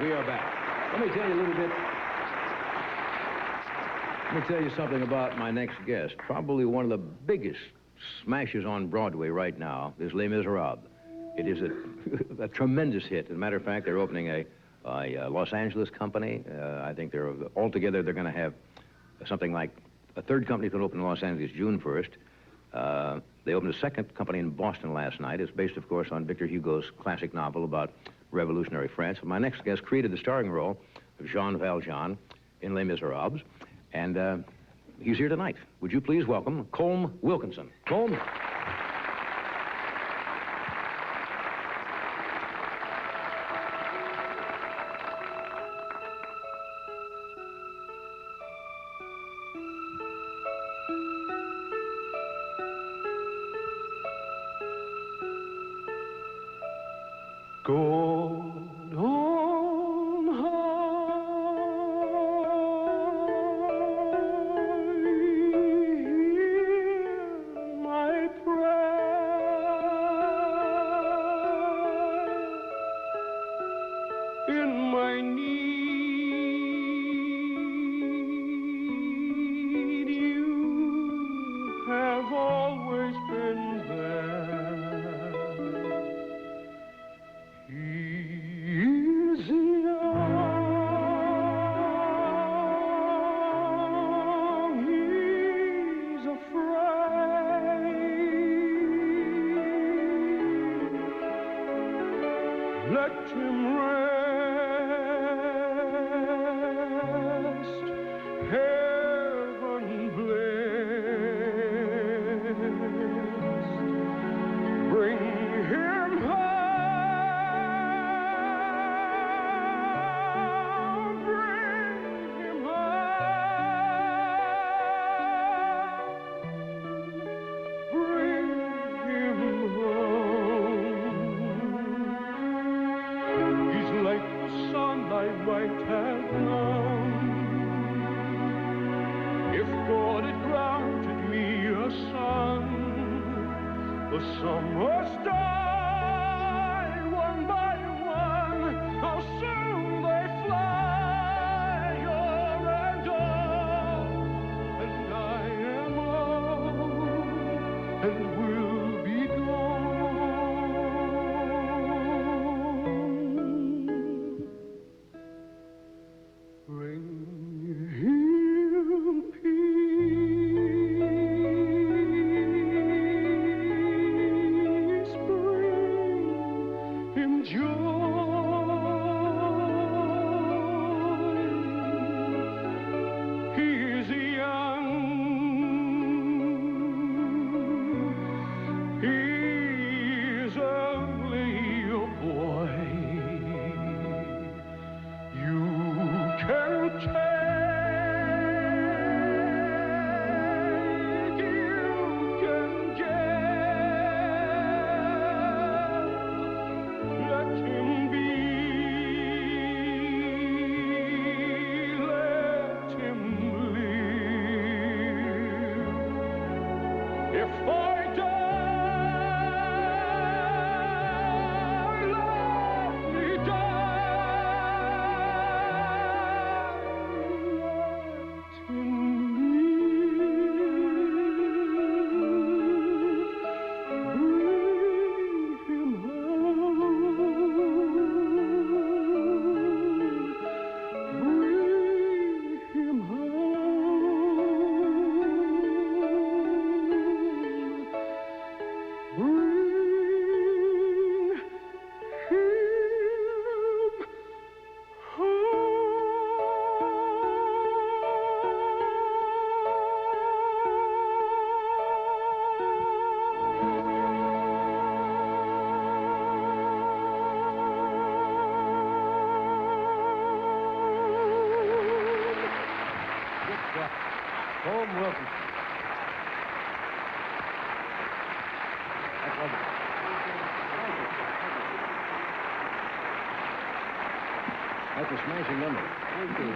We are back. Let me tell you a little bit. Let me tell you something about my next guest. Probably one of the biggest smashes on Broadway right now is Les Miserables. It is a tremendous hit. As a matter of fact, they're opening a Los Angeles company. I think altogether they're going to have something like a third company going to open in Los Angeles June 1st. They opened a second company in Boston last night. It's based, of course, on Victor Hugo's classic novel about revolutionary France. My next guest created the starring role of Jean Valjean in Les Miserables, and he's here tonight. Would you please welcome Colm Wilkinson? Colm. Go on high, my prayer in my need. You have always been there. He's young, he's afraid. Let him rest, heaven blessed. Bring him home. I might have known if God had granted me a son. The summers die one by one, how soon they fly, o'er and on, and I am old and will be gone. Bring him peace, bring him joy. He is young, he is only a boy. You can take, you can get, let him be, let him live. If I die, let me die. Colm Wilkinson. That's a smashing number. Thank you.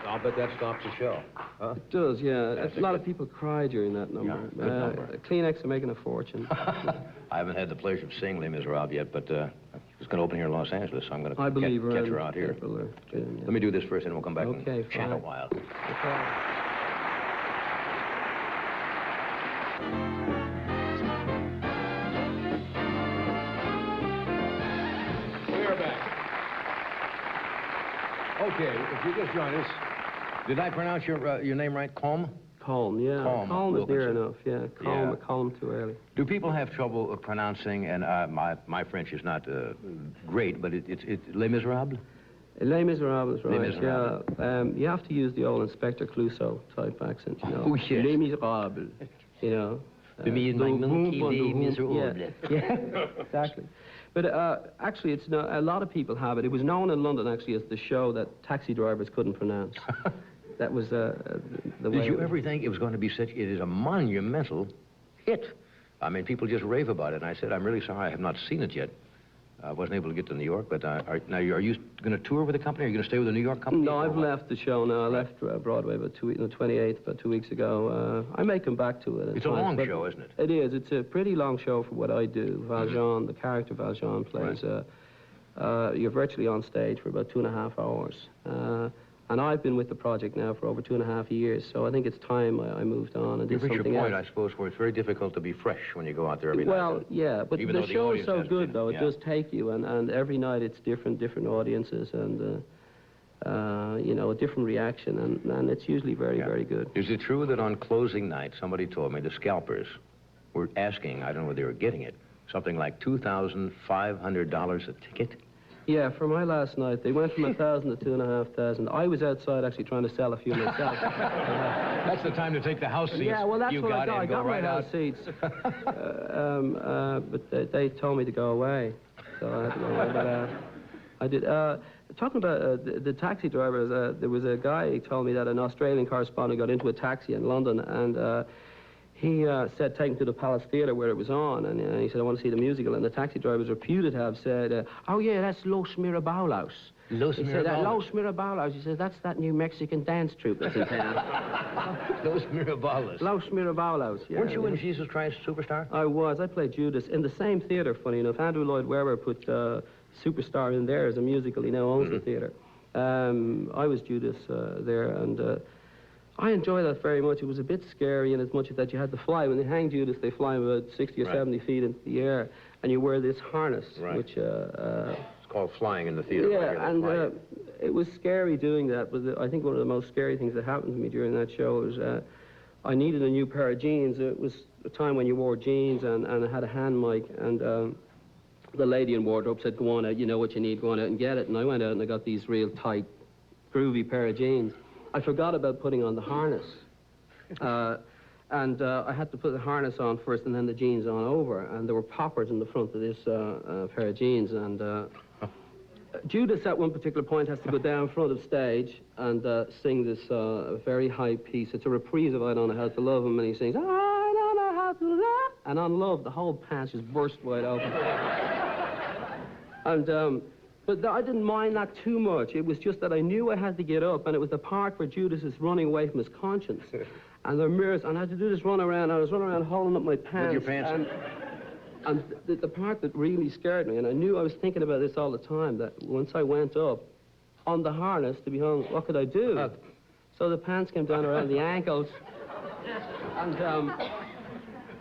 I'll bet that stops the show. Huh? It does, yeah. A lot of people cry during that number. Yeah, good number. Kleenex are making a fortune. I haven't had the pleasure of seeing Les Miserables yet, but it It's going to open here in Los Angeles, so I'm going I to believe catch her out here. April or June, yeah. Let me do this first, and we'll come back Okay, and chat a fine. while. Okay. We are back. Okay, if you just join us, did I pronounce your name right? Colm? Colm, yeah. Colm Colm is near Wilkinson. enough, yeah. Colm, Yeah. a column too early. Do people have trouble pronouncing, and my French is not great, but it's Les Miserables? Les Miserables, right, Les Miserables. yeah. You have to use the old Inspector Clouseau type accent, you know. Oh, yes. Les Miserables, you know. The monkey, Les Miserables. Yeah, exactly. But actually, it's not, a lot of people have it. It was known in London, actually, as the show that taxi drivers couldn't pronounce. That was the way... Did you ever think it was going to be such... It is a monumental hit. I mean, people just rave about it. And I said, I'm really sorry I have not seen it yet. I wasn't able to get to New York, but are you going to tour with the company? Are you going to stay with the New York company? No, I've left the show now. I left Broadway about 28th, about 2 weeks ago. I may come back to it. It's a long show, isn't it? It is. It's a pretty long show for what I do. Valjean, the character Valjean plays, Right. You're virtually on stage for about 2.5 hours. And I've been with the project now for over 2.5 years, so I think it's time I moved on and did You've reached something your point, else. I suppose, where it's very difficult to be fresh when you go out there every night. Well, yeah, but Even the though the show is audience so has good, been, though. It yeah. does take you, and every night it's different audiences, and, you know, a different reaction, and it's usually very, Yeah. very good. Is it true that on closing night, somebody told me the scalpers were asking, I don't know whether they were getting it, something like $2,500 a ticket? Yeah, for my last night, they went from 1,000 to 2,500. I was outside actually trying to sell a few myself. That's the time to take the house seats. Yeah, well, that's you what I got. I go got right my out. house seats. But they told me to go away. So I had to go away. But I did. Talking about the taxi drivers, there was a guy who told me that an Australian correspondent got into a taxi in London, and he said, take him to the Palace Theatre where it was on, and he said, I want to see the musical, and the taxi drivers reputed to have said, oh yeah, that's Los Mirabalos. Los He said, Mirabalos. Los Mirabalos. He said, that's that new Mexican dance troupe that's in town. Los Mirabalos. Los Mirabalos, yeah. Weren't you in Jesus Christ Superstar? I was. I played Judas in the same theatre, funny enough. Andrew Lloyd Webber put Superstar in there as a musical. He now owns the theatre. I was Judas there, and I enjoyed that very much. It was a bit scary in as much as that you had to fly. When they hang Judas, they fly about 60 or 70 feet into the air, and you wear this harness, which... It's called flying in the theater. yeah, and it was scary doing that, but I think one of the most scary things that happened to me during that show was I needed a new pair of jeans. It was a time when you wore jeans, and I had a hand mic, and the lady in wardrobe said, go on out, you know what you need, go on out and get it. And I went out and I got these real tight, groovy pair of jeans. I forgot about putting on the harness. And I had to put the harness on first and then the jeans on over. And there were poppers in the front of this pair of jeans. And Judas, at one particular point, has to go down front of stage and sing this very high piece. It's a reprise of I Don't Know How to Love Him. And he sings, I don't know how to love. And on Love, the whole pants just burst wide open. And... But I didn't mind that too much. It was just that I knew I had to get up, and it was the part where Judas is running away from his conscience. And there are mirrors, and I had to do this run around. I was running around holding up my pants. With your pants? And the part that really scared me, and I knew I was thinking about this all the time, that once I went up on the harness to be hung, what could I do? So the pants came down around the ankles, and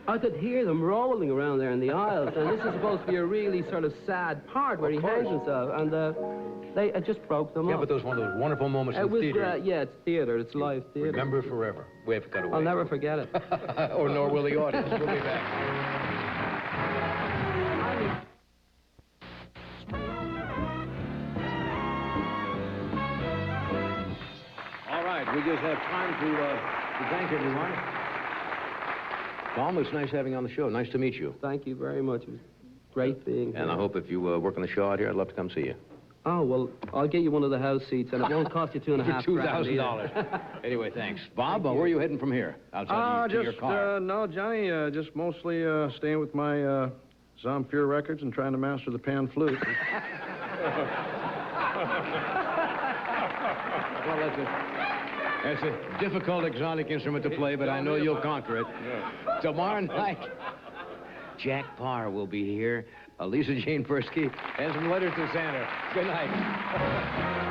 I could hear them rolling around there in the aisles, and this is supposed to be a really sort of sad part where he hangs himself, and I just broke them up. Yeah, but those one of those wonderful moments in theater. Yeah, it's theater, it's live theater. Remember forever. We've got away. I'll never forget it. Or nor will the audience. We'll be back. All right, we just have time to thank everyone. Colm, it's nice having you on the show. Nice to meet you. Thank you very much. It was great being here. And I hope if you work on the show out here, I'd love to come see you. Oh, well, I'll get you one of the house seats, and it won't cost you $2,500. $2,000. Anyway, thanks. Bob, where are you heading from here? Outside to your car. No, Johnny, just mostly staying with my Zamfir records and trying to master the pan flute. Well, that's a difficult exotic instrument to play, but I know you'll conquer it. Tomorrow night, Jack Parr will be here. Lisa Jane Persky, and some letters to Santa. Good night.